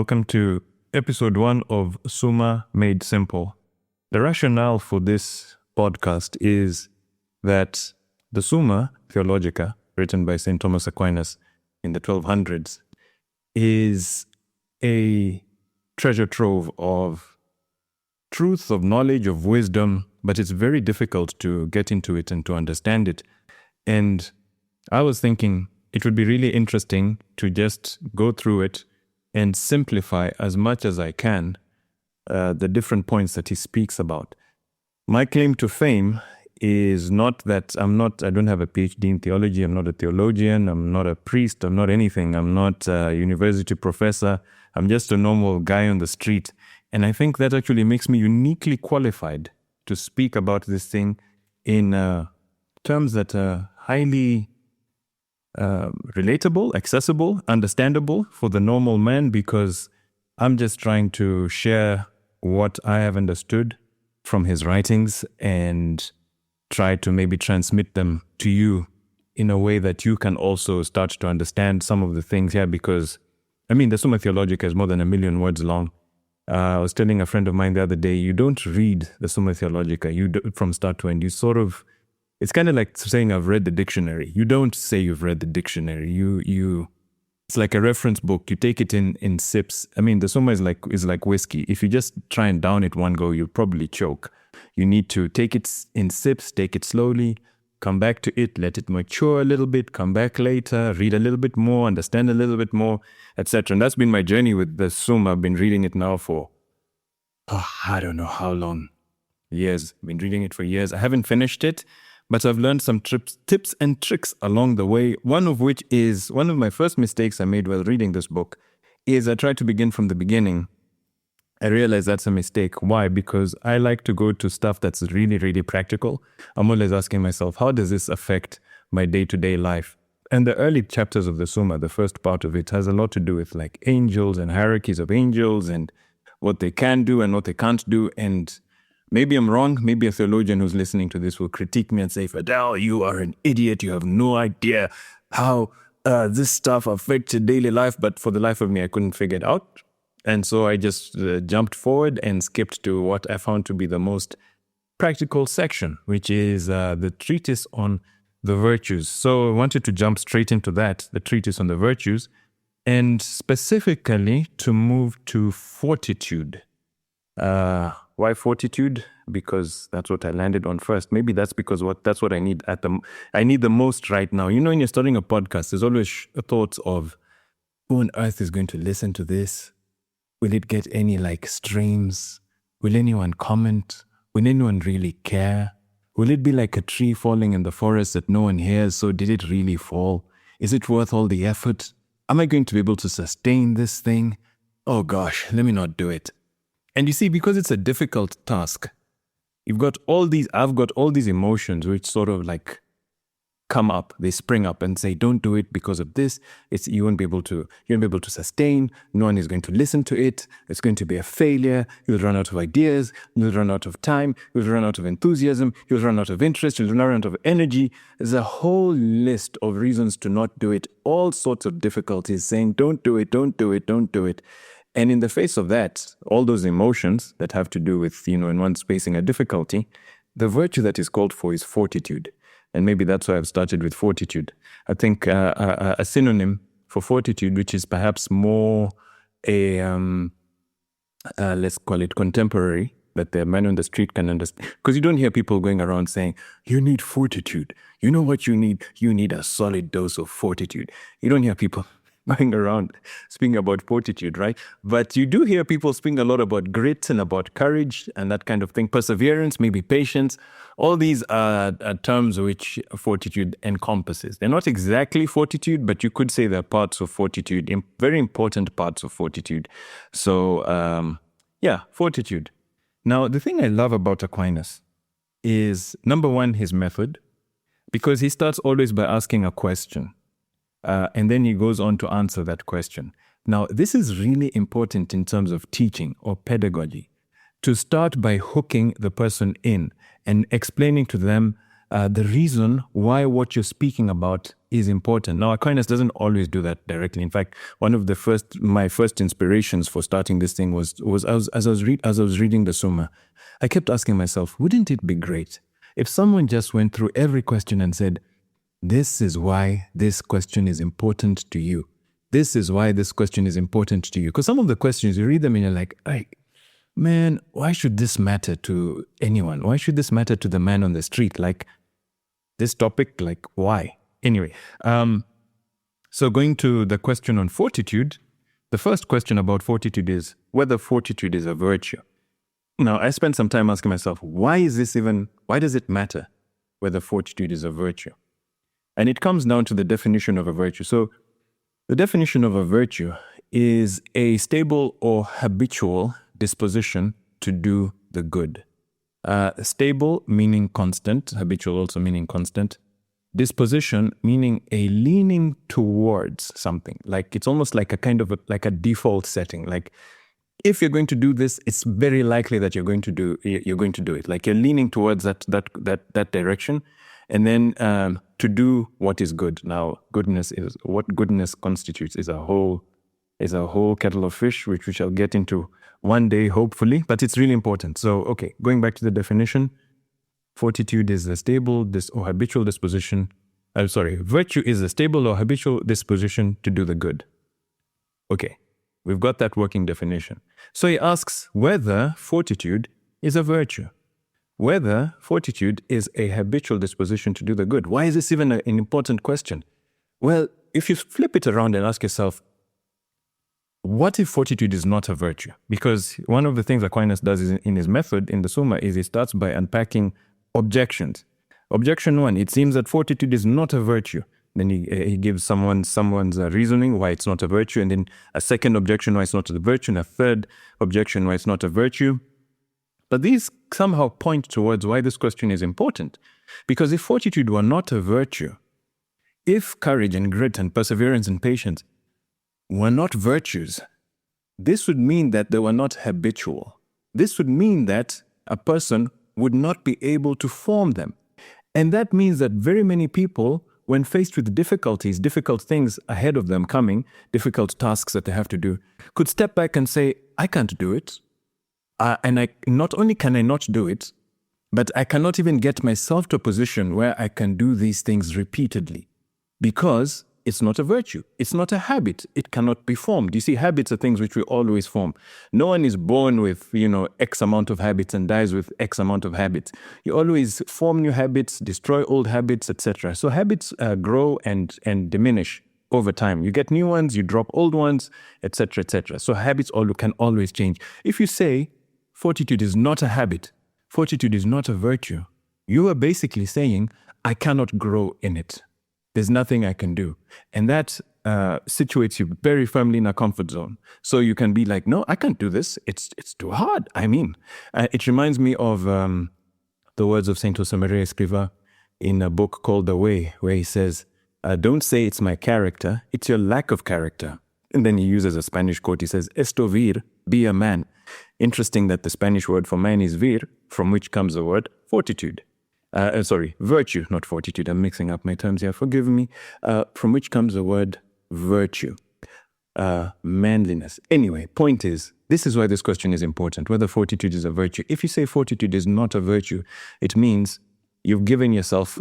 Welcome to episode 1 of Summa Made Simple. The rationale for this podcast is that the Summa Theologica, written by St. Thomas Aquinas in the 1200s, is a treasure trove of truth, of knowledge, of wisdom, but it's very difficult to get into it and to understand it. And I was thinking it would be really interesting to just go through it and simplify as much as I can the different points that he speaks about. My claim to fame is not that I don't have a PhD in theology, I'm not a theologian, I'm not a priest, I'm not anything, I'm not a university professor, I'm just a normal guy on the street. And I think that actually makes me uniquely qualified to speak about this thing in terms that are highly relatable, accessible, understandable for the normal man, because I'm just trying to share what I have understood from his writings and try to maybe transmit them to you in a way that you can also start to understand some of the things here, because the Summa Theologica is more than 1 million words long. I was telling a friend of mine the other day, you don't read the Summa Theologica from start to end. It's kind of like saying I've read the dictionary. You don't say you've read the dictionary. It's like a reference book. You take it in sips. The Summa is like whiskey. If you just try and down it one go, you'll probably choke. You need to take it in sips, take it slowly, come back to it, let it mature a little bit, come back later, read a little bit more, understand a little bit more, etc. And that's been my journey with the Summa. I've been reading it now for, I don't know how long. Years. I've been reading it for years. I haven't finished it, but I've learned some tips and tricks along the way, one of which is one of my first mistakes I made while reading this book is I tried to begin from the beginning. I realized that's a mistake. Why? Because I like to go to stuff that's really, really practical. I'm always asking myself, how does this affect my day-to-day life? And the early chapters of the Summa, the first part of it, has a lot to do with like angels and hierarchies of angels and what they can do and what they can't do. And maybe I'm wrong. Maybe a theologian who's listening to this will critique me and say, Fidel, you are an idiot. You have no idea how this stuff affects your daily life. But for the life of me, I couldn't figure it out. And so I just jumped forward and skipped to what I found to be the most practical section, which is the treatise on the virtues. So I wanted to jump straight into that, the treatise on the virtues, and specifically to move to fortitude. Why fortitude? Because that's what I landed on first. Maybe that's because that's what I need I need the most right now. When you're starting a podcast, there's always thoughts of who on earth is going to listen to this? Will it get any streams? Will anyone comment? Will anyone really care? Will it be like a tree falling in the forest that no one hears? So did it really fall? Is it worth all the effort? Am I going to be able to sustain this thing? Oh gosh, let me not do it. And you see, because it's a difficult task, I've got all these emotions which sort of come up, they spring up and say, don't do it because of this. You won't be able to sustain. No one is going to listen to it. It's going to be a failure. You'll run out of ideas. You'll run out of time. You'll run out of enthusiasm. You'll run out of interest. You'll run out of energy. There's a whole list of reasons to not do it. All sorts of difficulties saying, don't do it, don't do it, don't do it. And in the face of that, all those emotions that have to do with, when one's facing a difficulty, the virtue that is called for is fortitude. And maybe that's why I've started with fortitude. I think a synonym for fortitude, which is perhaps more let's call it contemporary, that the man on the street can understand. Because you don't hear people going around saying, you need fortitude. You know what you need? You need a solid dose of fortitude. You don't hear people going around speaking about fortitude, right? But you do hear people speaking a lot about grit and about courage and that kind of thing. Perseverance, maybe patience. All these are terms which fortitude encompasses. They're not exactly fortitude, but you could say they're parts of fortitude, very important parts of fortitude. So, fortitude. Now, the thing I love about Aquinas is, number one, his method, because he starts always by asking a question. And then he goes on to answer that question. Now, this is really important in terms of teaching or pedagogy, to start by hooking the person in and explaining to them the reason why what you're speaking about is important. Now, Aquinas doesn't always do that directly. In fact, one of my first inspirations for starting this thing was as I was reading the Summa, I kept asking myself, wouldn't it be great if someone just went through every question and said, this is why this question is important to you. This is why this question is important to you. Because some of the questions, you read them and you're like, hey, man, why should this matter to anyone? Why should this matter to the man on the street? Like, this topic, like, why? Anyway, so going to the question on fortitude, the first question about fortitude is whether fortitude is a virtue. Now, I spent some time asking myself, why does it matter whether fortitude is a virtue? And it comes down to the definition of a virtue. So the definition of a virtue is a stable or habitual disposition to do the good. Stable meaning constant, habitual also meaning constant. Disposition meaning a leaning towards something. Like it's almost like a kind of like a default setting. Like if you're going to do this, it's very likely that you're going to do it. Like you're leaning towards that direction, and then to do what is good. Now, what goodness constitutes is a whole kettle of fish, which we shall get into one day, hopefully. But it's really important. So, okay, going back to the definition, fortitude is a stable or habitual disposition. Virtue is a stable or habitual disposition to do the good. Okay, we've got that working definition. So he asks whether fortitude is a virtue. Whether fortitude is a habitual disposition to do the good. Why is this even an important question? Well, if you flip it around and ask yourself, what if fortitude is not a virtue? Because one of the things Aquinas does in his method in the Summa is he starts by unpacking objections. Objection 1, it seems that fortitude is not a virtue. Then he gives someone's reasoning why it's not a virtue, and then a second objection why it's not a virtue, and a third objection why it's not a virtue. But these somehow point towards why this question is important. Because if fortitude were not a virtue, if courage and grit and perseverance and patience were not virtues, this would mean that they were not habitual. This would mean that a person would not be able to form them. And that means that very many people, when faced with difficulties, difficult things ahead of them coming, difficult tasks that they have to do, could step back and say, I can't do it. And not only can I not do it, but I cannot even get myself to a position where I can do these things repeatedly, because it's not a virtue. It's not a habit. It cannot be formed. You see, habits are things which we always form. No one is born with, X amount of habits and dies with X amount of habits. You always form new habits, destroy old habits, etc. So habits grow and diminish over time. You get new ones, you drop old ones, etc., etc. So habits can always change. If you say fortitude is not a habit, fortitude is not a virtue, you are basically saying, I cannot grow in it. There's nothing I can do. And that situates you very firmly in a comfort zone. So you can be like, no, I can't do this. It's too hard. I mean, it reminds me of the words of Saint Josemaria Escrivá in a book called The Way, where he says, don't say it's my character, it's your lack of character. And then he uses a Spanish quote. He says, esto vir, be a man. Interesting that the Spanish word for man is vir, from which comes the word fortitude. Virtue, not fortitude. I'm mixing up my terms here. Forgive me. From which comes the word virtue, manliness. Anyway, point is, this is why this question is important, whether fortitude is a virtue. If you say fortitude is not a virtue, it means you've given yourself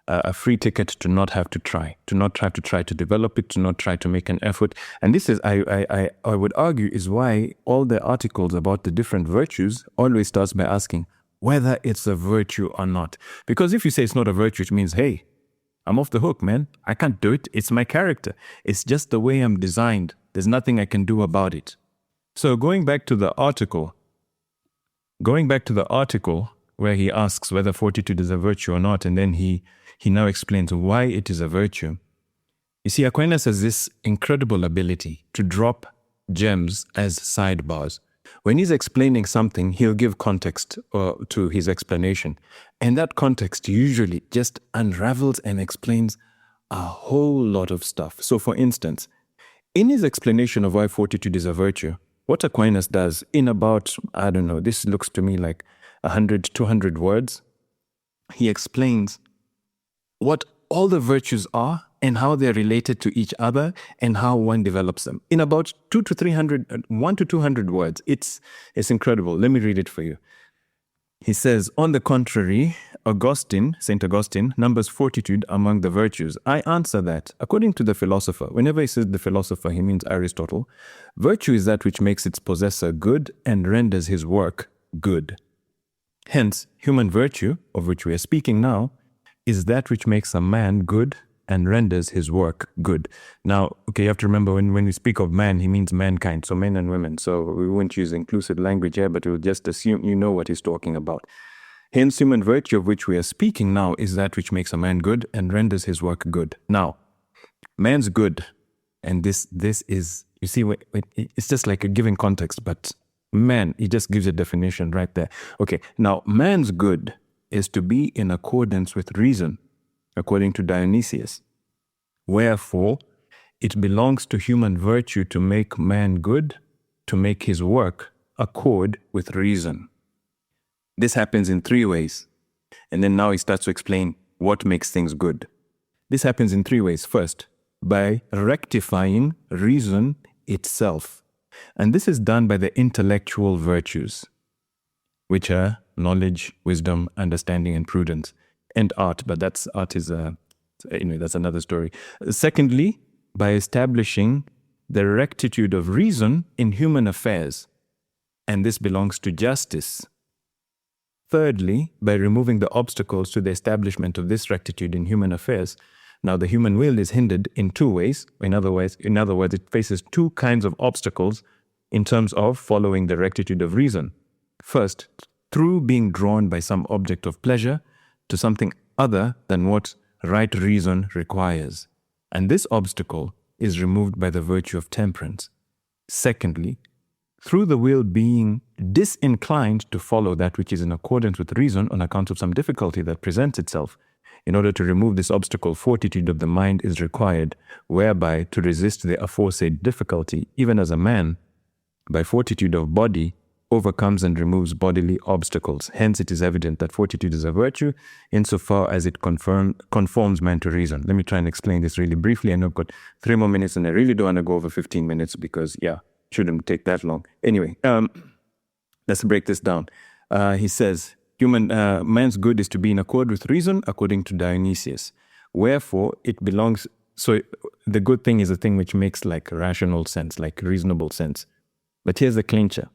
a free ticket to not have to try, to develop it, to not try to make an effort. And this is, I would argue, is why all the articles about the different virtues always starts by asking whether it's a virtue or not. Because if you say it's not a virtue, it means, hey, I'm off the hook, man. I can't do it. It's my character. It's just the way I'm designed. There's nothing I can do about it. So going back to the article where he asks whether fortitude is a virtue or not, and then he now explains why it is a virtue. You see, Aquinas has this incredible ability to drop gems as sidebars. When he's explaining something, he'll give context to his explanation. And that context usually just unravels and explains a whole lot of stuff. So for instance, in his explanation of why fortitude is a virtue, what Aquinas does in about, this looks to me like 100, 200 words, he explains what all the virtues are and how they're related to each other and how one develops them in about 1 to 200 words. It's incredible. Let me read it for you. He says, on the contrary, St. Augustine, numbers fortitude among the virtues. I answer that, according to the philosopher, whenever he says the philosopher, he means Aristotle, virtue is that which makes its possessor good and renders his work good. Hence, human virtue, of which we are speaking now, is that which makes a man good and renders his work good. Now, okay, you have to remember when we speak of man, he means mankind, so men and women. So we won't use inclusive language here, but we'll just assume you know what he's talking about. Hence, human virtue of which we are speaking now is that which makes a man good and renders his work good. Now, man's good, and this is, you see, it's just like a given context, but man, he just gives a definition right there. Okay, now, man's good is to be in accordance with reason, according to Dionysius. Wherefore, it belongs to human virtue to make man good, to make his work accord with reason. This happens in 3 ways. And then now he starts to explain what makes things good. This happens in 3 ways. First, by rectifying reason itself. And this is done by the intellectual virtues, which are knowledge, wisdom, understanding, and prudence. And art, but that's another story. Secondly, by establishing the rectitude of reason in human affairs, and this belongs to justice. Thirdly, by removing the obstacles to the establishment of this rectitude in human affairs. Now, the human will is hindered in 2 ways. In other words, it faces 2 kinds of obstacles in terms of following the rectitude of reason. First, through being drawn by some object of pleasure to something other than what right reason requires. And this obstacle is removed by the virtue of temperance. Secondly, through the will being disinclined to follow that which is in accordance with reason on account of some difficulty that presents itself. In order to remove this obstacle, fortitude of the mind is required, whereby to resist the aforesaid difficulty, even as a man, by fortitude of body, overcomes and removes bodily obstacles. Hence, it is evident that fortitude is a virtue insofar as it conforms man to reason. Let me try and explain this really briefly. I know I've got 3 more minutes and I really don't want to go over 15 minutes because, shouldn't take that long. Anyway, let's break this down. He says, man's good is to be in accord with reason according to Dionysius. Wherefore, it belongs, so the good thing is a thing which makes like rational sense, like reasonable sense. But here's the clincher.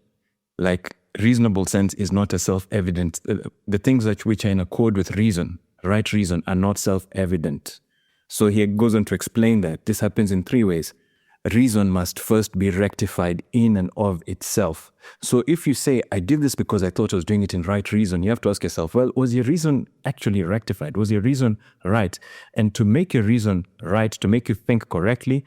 Like reasonable sense is not a self-evident. The things which are in accord with reason, right reason, are not self-evident. So he goes on to explain that this happens in 3 ways. Reason must first be rectified in and of itself. So if you say, I did this because I thought I was doing it in right reason, you have to ask yourself, well, was your reason actually rectified? Was your reason right? And to make your reason right, to make you think correctly,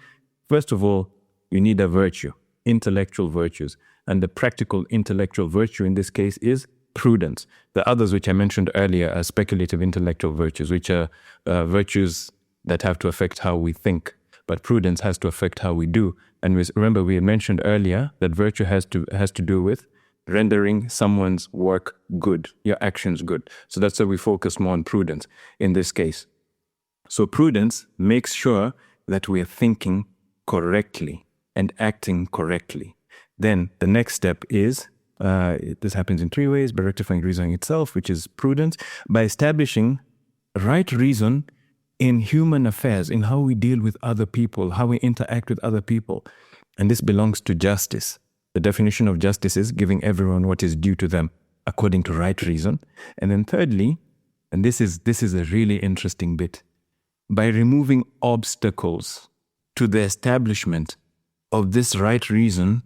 first of all, you need a virtue, intellectual virtues. And the practical intellectual virtue in this case is prudence. The others which I mentioned earlier are speculative intellectual virtues, which are virtues that have to affect how we think. But prudence has to affect how we do. And remember, we had mentioned earlier that virtue has to do with rendering someone's work good, your actions good. So that's why we focus more on prudence in this case. So prudence makes sure that we are thinking correctly and acting correctly. Then the next step is, this happens in 3 ways, by rectifying reasoning itself, which is prudence, by establishing right reason in human affairs, in how we deal with other people, how we interact with other people. And this belongs to justice. The definition of justice is giving everyone what is due to them according to right reason. And then thirdly, and this is a really interesting bit, by removing obstacles to the establishment of this right reason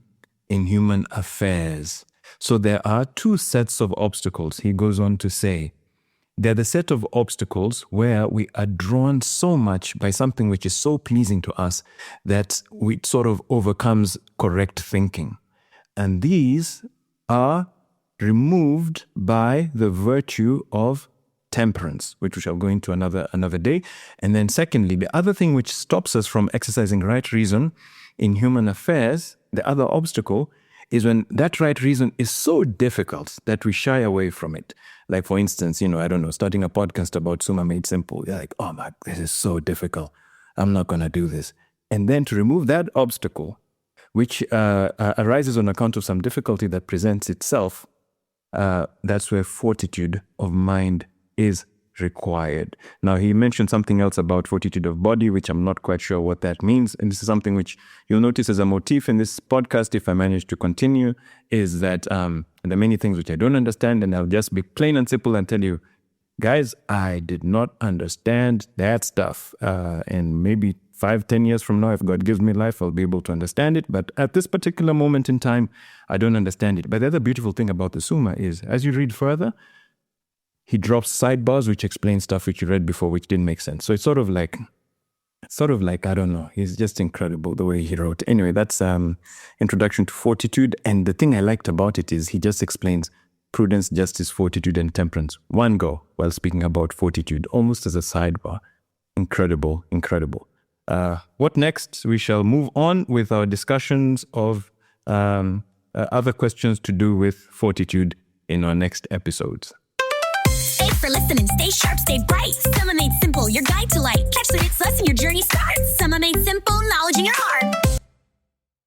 in human affairs. So there are 2 sets of obstacles, he goes on to say. They're the set of obstacles where we are drawn so much by something which is so pleasing to us that it sort of overcomes correct thinking. And these are removed by the virtue of temperance, which we shall go into another day. And then secondly, the other thing which stops us from exercising right reason in human affairs, the other obstacle, is when that right reason is so difficult that we shy away from it. Like, for instance, I don't know, starting a podcast about Summa Made Simple. You're like, oh my, this is so difficult. I'm not going to do this. And then to remove that obstacle, which arises on account of some difficulty that presents itself, that's where fortitude of mind is required. Now, he mentioned something else about fortitude of body, which I'm not quite sure what that means. And this is something which you'll notice as a motif in this podcast, if I manage to continue, is that there are many things which I don't understand, and I'll just be plain and simple and tell you, guys, I did not understand that stuff. And maybe 5-10 years from now, if God gives me life, I'll be able to understand it. But at this particular moment in time, I don't understand it. But the other beautiful thing about the Summa is, as you read further, he drops sidebars which explain stuff which you read before, which didn't make sense. So it's sort of like, I don't know. He's just incredible the way he wrote. Anyway, that's Introduction to Fortitude. And the thing I liked about it is he just explains prudence, justice, fortitude, and temperance. One go while speaking about fortitude, almost as a sidebar. Incredible, incredible. What next? We shall move on with our discussions of other questions to do with fortitude in our next episodes. Stay for listening, stay sharp, stay bright. Summa Made Simple, your guide to light. Catch the next lesson, your journey starts.